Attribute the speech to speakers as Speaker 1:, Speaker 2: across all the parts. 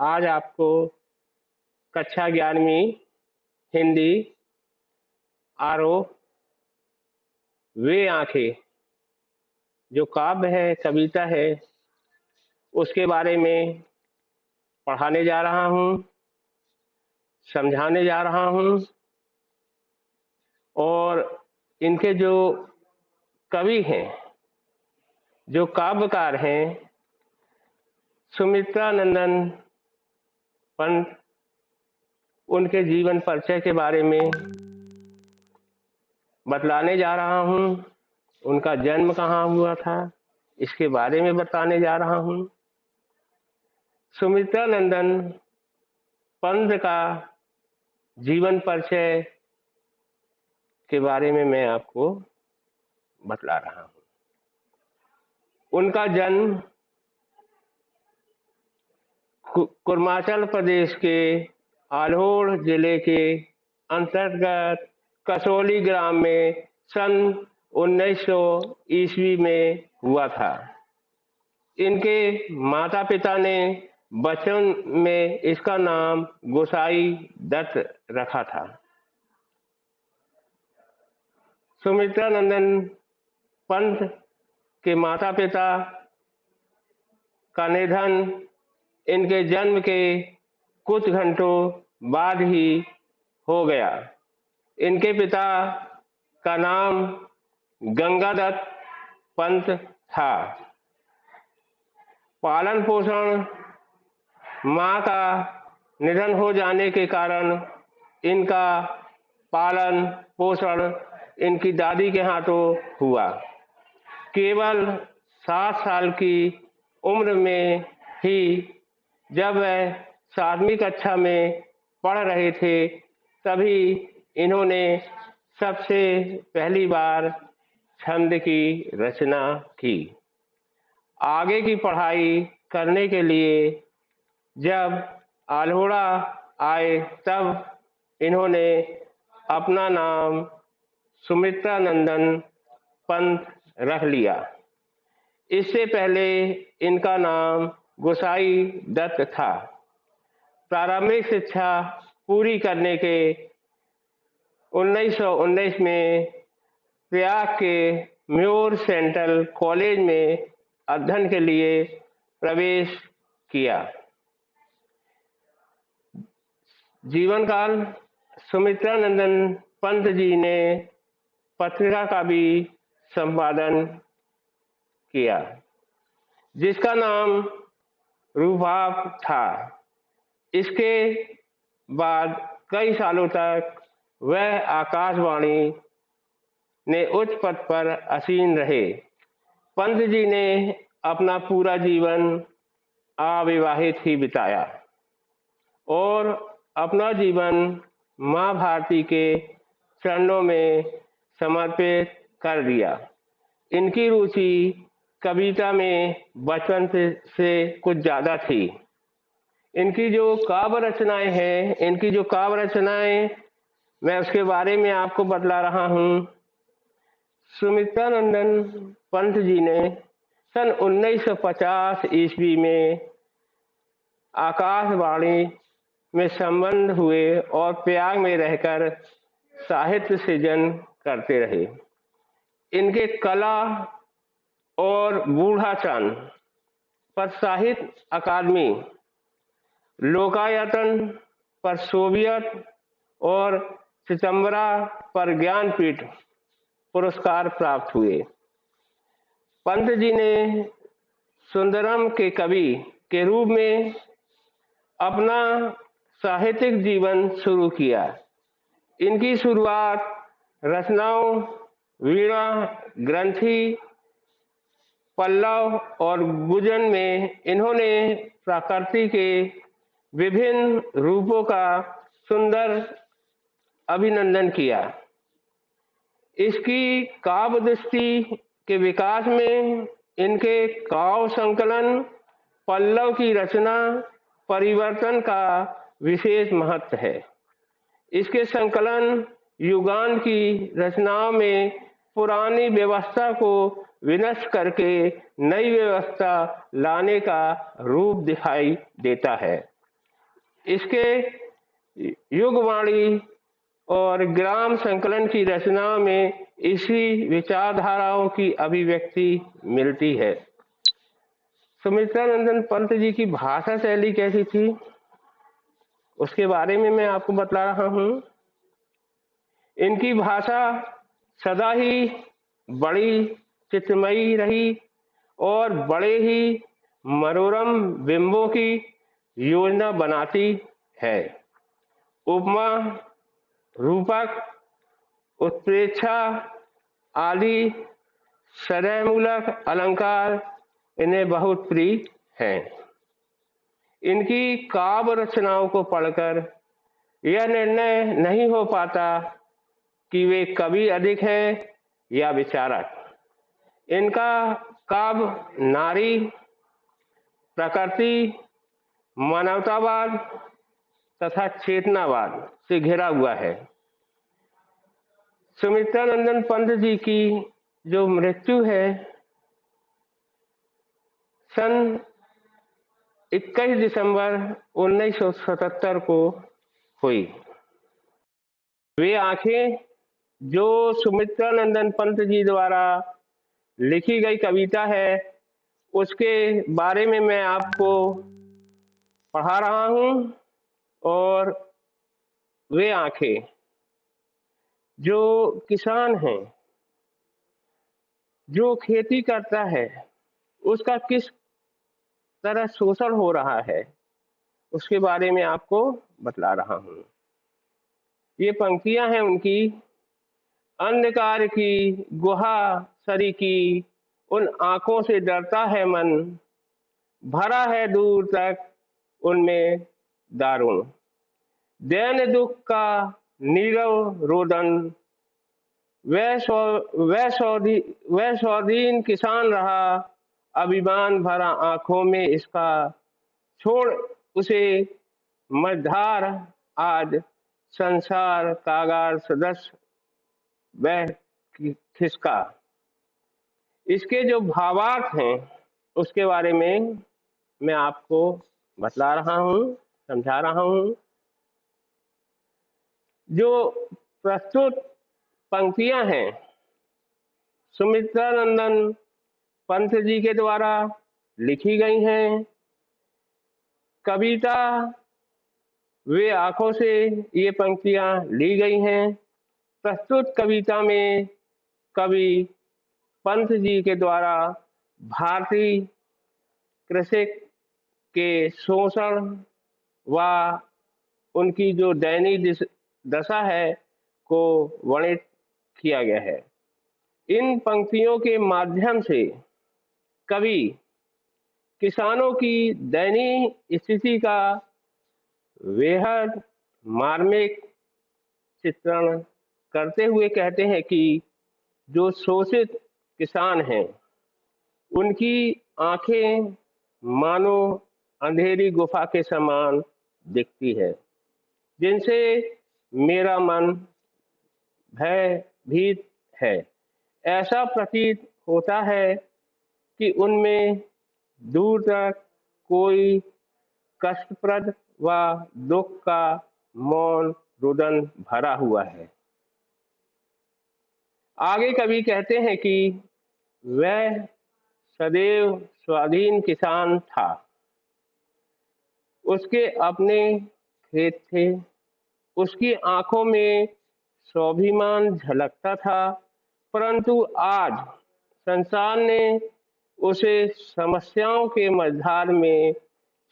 Speaker 1: आज आपको कक्षा 11वीं हिंदी आरोह वे आंखें जो काव्य है, कविता है, उसके बारे में पढ़ाने जा रहा हूँ, समझाने जा रहा हूँ। और इनके जो कवि हैं, जो काव्यकार हैं, सुमित्रा नंदन पंत, उनके जीवन परिचय के बारे में बतलाने जा रहा हूँ। उनका जन्म कहाँ हुआ था, इसके बारे में बताने जा रहा हूँ। सुमित्रा नंदन पंत का जीवन परिचय के बारे में मैं आपको बतला रहा हूँ। उनका जन्म कुर्माचल प्रदेश के आल्होड़ जिले के अंतर्गत कसौली ग्राम में सन 1900 ईस्वी में हुआ था। इनके माता पिता ने बचपन में इसका नाम गोसाई दत्त रखा था। सुमित्रा नंदन पंत के माता पिता का निधन इनके जन्म के कुछ घंटों बाद ही हो गया। इनके पिता का नाम गंगादत्त पंत था। पालन पोषण माँ का निधन हो जाने के कारण इनका पालन पोषण इनकी दादी के हाथों हुआ। केवल 7 साल की उम्र में ही जब वह 7वीं कक्षा में पढ़ रहे थे, तभी इन्होंने सबसे पहली बार छंद की रचना की। आगे की पढ़ाई करने के लिए जब आल्होड़ा आए, तब इन्होंने अपना नाम सुमित्रा नंदन पंत रख लिया। इससे पहले इनका नाम गोसाई दत्त था। प्रारंभिक शिक्षा पूरी करने के 1919 में प्रयाग के म्योर सेंट्रल कॉलेज में अध्ययन के लिए प्रवेश किया। जीवन काल सुमित्रा नंदन पंत जी ने पत्रिका का भी संपादन किया, जिसका नाम रूपाभ था। इसके बाद कई सालों तक वह आकाशवाणी ने उच्च पद पर आसीन रहे। पंत जी ने अपना पूरा जीवन अविवाहित ही बिताया और अपना जीवन माँ भारती के चरणों में समर्पित कर दिया। इनकी रुचि कविता में बचपन से कुछ ज़्यादा थी। इनकी जो काव्य रचनाएं मैं उसके बारे में आपको बतला रहा हूँ। सुमित्रा नंदन पंत जी ने सन 1950 ईस्वी में आकाशवाणी में संबंध हुए और प्रयाग में रहकर साहित्य सृजन करते रहे। इनके कला और बूढ़ाचन पर साहित्य अकादमी, लोकायतन पर सोवियत और सितंबरा पर ज्ञानपीठ पुरस्कार प्राप्त हुए। पंत जी ने सुंदरम के कवि के रूप में अपना साहित्यिक जीवन शुरू किया। इनकी शुरुआत रचनाओं वीणा, ग्रंथि, पल्लव और गुजन में इन्होंने प्रकृति के विभिन्न रूपों का सुंदर अभिनंदन किया। इसकी काव्य दृष्टि के विकास में इनके काव्य संकलन, पल्लव की रचना, परिवर्तन का विशेष महत्व है। इसके संकलन युगांत की रचनाओं में पुरानी व्यवस्था को विनष्ट करके नई व्यवस्था लाने का रूप दिखाई देता है। इसके युगवाणी और ग्राम संकलन की रचनाओं में इसी विचारधाराओं की अभिव्यक्ति मिलती है। सुमित्रानंदन पंत जी की भाषा शैली कैसी थी, उसके बारे में मैं आपको बता रहा हूँ। इनकी भाषा सदा ही बड़ी चित्रमयी रही और बड़े ही मनोरम बिंबों की योजना बनाती है। उपमा, रूपक, उत्प्रेक्षा आदि सदैमूलक अलंकार इन्हें बहुत प्रिय हैं। इनकी काव्य रचनाओं को पढ़कर यह निर्णय नहीं हो पाता कि वे कवि अधिक हैं या विचारक। इनका काव्य नारी, प्रकृति, मानवतावाद तथा चेतनावाद से घिरा हुआ है। सुमित्रानंदन पंत जी की जो मृत्यु है सन 21 दिसंबर 1977 को हुई। वे आंखें जो सुमित्रानंदन पंत जी द्वारा लिखी गई कविता है, उसके बारे में मैं आपको पढ़ा रहा हूँ। और वे आंखें जो किसान हैं, जो खेती करता है, उसका किस तरह शोषण हो रहा है, उसके बारे में आपको बतला रहा हूँ। ये पंक्तियां हैं उनकी। अंधकार की गुहा सरी की उन आंखों से डरता है मन, भरा है दूर तक उनमें दारुण। दैन्य दुख का नीरव रोदन, वह स्वाधीन किसान रहा, अभिमान भरा आंखों में इसका, छोड़ उसे मझधार आज संसार कागार सदस्य वह खिसका। इसके जो भावार्थ हैं उसके बारे में मैं आपको बतला रहा हूँ, समझा रहा हूँ। जो प्रस्तुत पंक्तियां हैं सुमित्रानंदन पंत जी के द्वारा लिखी गई हैं। कविता वे आंखों से ये पंक्तियां ली गई हैं। प्रस्तुत कविता में कवि पंत जी के द्वारा भारतीय कृषि के शोषण व उनकी जो दयनीय दशा है को वर्णित किया गया है। इन पंक्तियों के माध्यम से कवि किसानों की दयनीय स्थिति का बेहद मार्मिक चित्रण करते हुए कहते हैं कि जो शोषित किसान हैं उनकी आंखें मानो अंधेरी गुफा के समान दिखती है, जिनसे मेरा मन भयभीत है। ऐसा प्रतीत होता है कि उनमें दूर तक कोई कष्टप्रद व दुख का मौन रुदन भरा हुआ है। आगे कवि कहते हैं कि वह सदैव स्वाधीन किसान था, उसके अपने खेत थे, उसकी आंखों में स्वाभिमान झलकता था, परंतु आज संसार ने उसे समस्याओं के मझधार में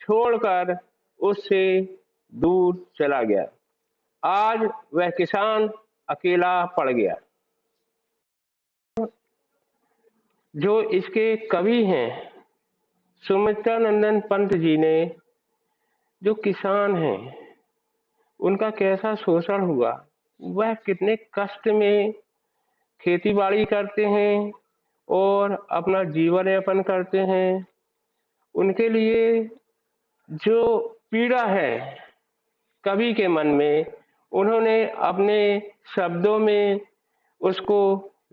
Speaker 1: छोड़कर उससे दूर चला गया। आज वह किसान अकेला पड़ गया। जो इसके कवि हैं सुमित्रानंदन पंत जी ने, जो किसान हैं उनका कैसा शोषण हुआ, वह कितने कष्ट में खेती बाड़ी करते हैं और अपना जीवन यापन करते हैं। उनके लिए जो पीड़ा है कवि के मन में, उन्होंने अपने शब्दों में उसको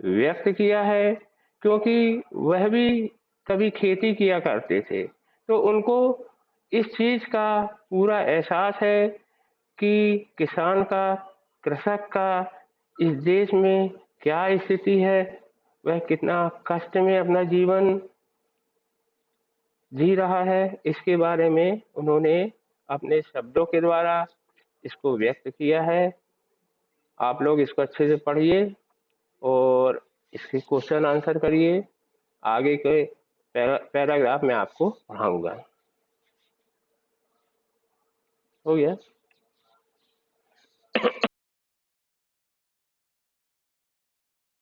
Speaker 1: व्यक्त किया है, क्योंकि वह भी कभी खेती किया करते थे। तो उनको इस चीज का पूरा एहसास है कि किसान का, कृषक का इस देश में क्या स्थिति है, वह कितना कष्ट में अपना जीवन जी रहा है, इसके बारे में उन्होंने अपने शब्दों के द्वारा इसको व्यक्त किया है। आप लोग इसको अच्छे से पढ़िए और इसके क्वेश्चन आंसर करिए। आगे के पैराग्राफ में आपको पढ़ाऊंगा। हो गया।